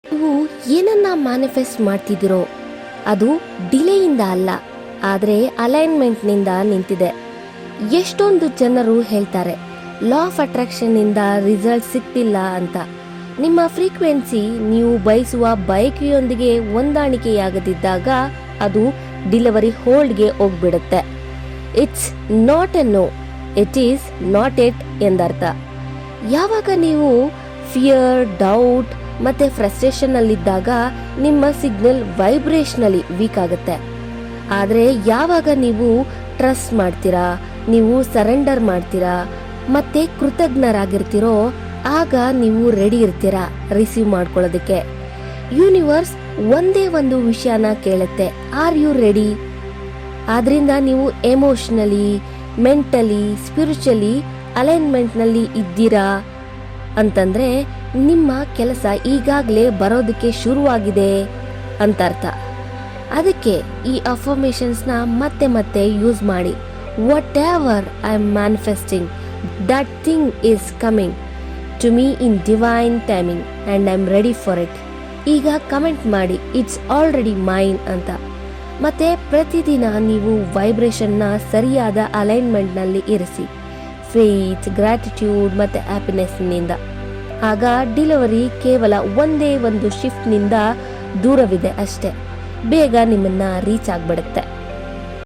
ನೀವು ಏನನ್ನ ಮ್ಯಾನಿಫೆಸ್ಟ್ ಮಾಡ್ತಿದ್ದೀರೋ ಅದು ಡಿಲೇಯಿಂದ ಅಲ್ಲ, ಆದರೆ ಅಲೈನ್ಮೆಂಟ್ನಿಂದ ನಿಂತಿದೆ. ಎಷ್ಟೊಂದು ಜನರು ಹೇಳ್ತಾರೆ ಲಾ ಆಫ್ ಅಟ್ರಾಕ್ಷನ್ನಿಂದ ರಿಸಲ್ಟ್ ಸಿಗ್ತಿಲ್ಲ ಅಂತ. ನಿಮ್ಮ ಫ್ರೀಕ್ವೆನ್ಸಿ ನೀವು ಬಯಸುವ ಬಯಕೆಯೊಂದಿಗೆ ಹೊಂದಾಣಿಕೆಯಾಗದಿದ್ದಾಗ ಅದು ಡಿಲಿವರಿ ಹೋಲ್ಡ್ಗೆ ಹೋಗ್ಬಿಡುತ್ತೆ. It's not a no, it is not yet ಎಂದರ್ಥ. ಯಾವಾಗ ನೀವು ಫಿಯರ್, ಡೌಟ್ ಮತ್ತೆ ಫ್ರಸ್ಟ್ರೇಷನ್ ಅಲ್ಲಿದ್ದಾಗ ನಿಮ್ಮ ಸಿಗ್ನಲ್ ವೈಬ್ರೇಷನಲಿ ವೀಕ್ ಆಗುತ್ತೆ. ಆದರೆ ಯಾವಾಗ ನೀವು ಟ್ರಸ್ಟ್ ಮಾಡ್ತೀರಾ, ನೀವು ಸರೆಂಡರ್ ಮಾಡ್ತೀರಾ ಮತ್ತೆ ಕೃತಜ್ಞರಾಗಿರ್ತೀರೋ ಆಗ ನೀವು ರೆಡಿ ಇರ್ತೀರಾ ರಿಸೀವ್ ಮಾಡ್ಕೊಳ್ಳೋದಕ್ಕೆ. ಯೂನಿವರ್ಸ್ ಒಂದೇ ಒಂದು ವಿಷಯನ ಕೇಳುತ್ತೆ, ಆರ್ ಯು ರೆಡಿ? ಆದ್ರಿಂದ ನೀವು ಎಮೋಷನಲಿ, ಮೆಂಟಲಿ, ಸ್ಪಿರಿಚುವಲಿ ಅಲೈನ್ಮೆಂಟ್ನಲ್ಲಿ ಇದ್ದೀರಾ ಅಂತಂದ್ರೆ ನಿಮ್ಮ ಕೆಲಸ ಈಗಾಗಲೇ ಬರೋದಕ್ಕೆ ಶುರುವಾಗಿದೆ ಅಂತ ಅರ್ಥ. ಅದಕ್ಕೆ ಈ ಅಫರ್ಮೇಷನ್ಸ್ನ ಮತ್ತೆ ಮತ್ತೆ ಯೂಸ್ ಮಾಡಿ. Whatever I am manifesting, that thing is coming to me in divine timing and I am ready for it. ಈಗ ಕಮೆಂಟ್ ಮಾಡಿ ಇಟ್ಸ್ ಆಲ್ರೆಡಿ ಮೈನ್ ಅಂತ. ಮತ್ತೆ ಪ್ರತಿದಿನ ನೀವು ವೈಬ್ರೇಷನ್ನ ಸರಿಯಾದ ಅಲೈನ್ಮೆಂಟ್ನಲ್ಲಿ ಇರಿಸಿ, ಫೇತ್, ಗ್ರಾಟಿಟ್ಯೂಡ್ ಮತ್ತು ಹ್ಯಾಪಿನೆಸ್ನಿಂದ. ಆಗ ಡಿಲಿವರಿ ಕೇವಲ ಒಂದೇ ಒಂದು ಶಿಫ್ಟ್ನಿಂದ ದೂರವಿದೆ ಅಷ್ಟೇ, ಬೇಗ ನಿಮ್ಮನ್ನ ರೀಚ್ ಆಗಿಬಿಡುತ್ತೆ.